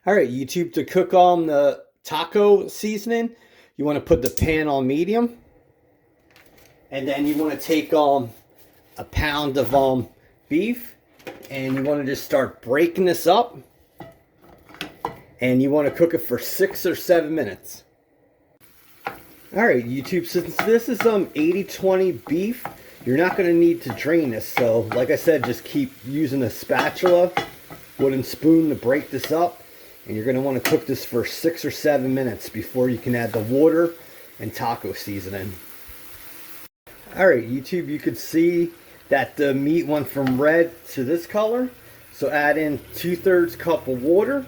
All right, YouTube, to cook on the taco seasoning, you want to put the pan on medium. And then you want to take a pound of beef, and you want to just start breaking this up. And you want to cook it for 6 or 7 minutes. All right, YouTube, since this is 80/20 beef, you're not going to need to drain this. So, like I said, just keep using a spatula, wooden spoon to break this up. And you're going to want to cook this for 6 or 7 minutes before you can add the water and taco seasoning. Alright, YouTube, you can see that the meat went from red to this color. So add in 2/3 cup of water.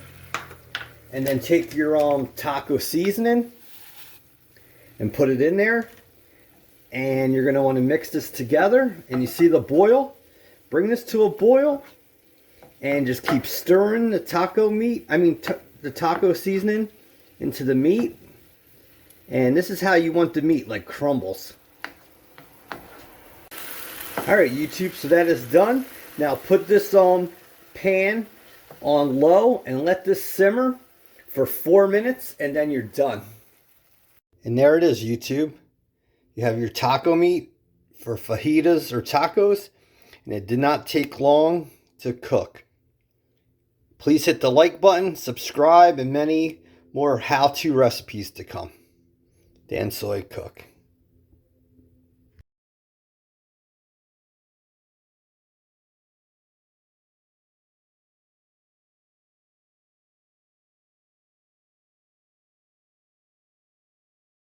And then take your taco seasoning and put it in there. And you're going to want to mix this together. And you see the boil? Bring this to a boil. And just keep stirring the taco meat, the taco seasoning into the meat. And this is how you want the meat, like crumbles. Alright, YouTube, so that is done. Now put this pan on low and let this simmer for 4 minutes, and then you're done. And there it is, YouTube. You have your taco meat for fajitas or tacos, and it did not take long to cook. Please hit the like button, subscribe, and many more how-to recipes to come. Dan Soy Cook.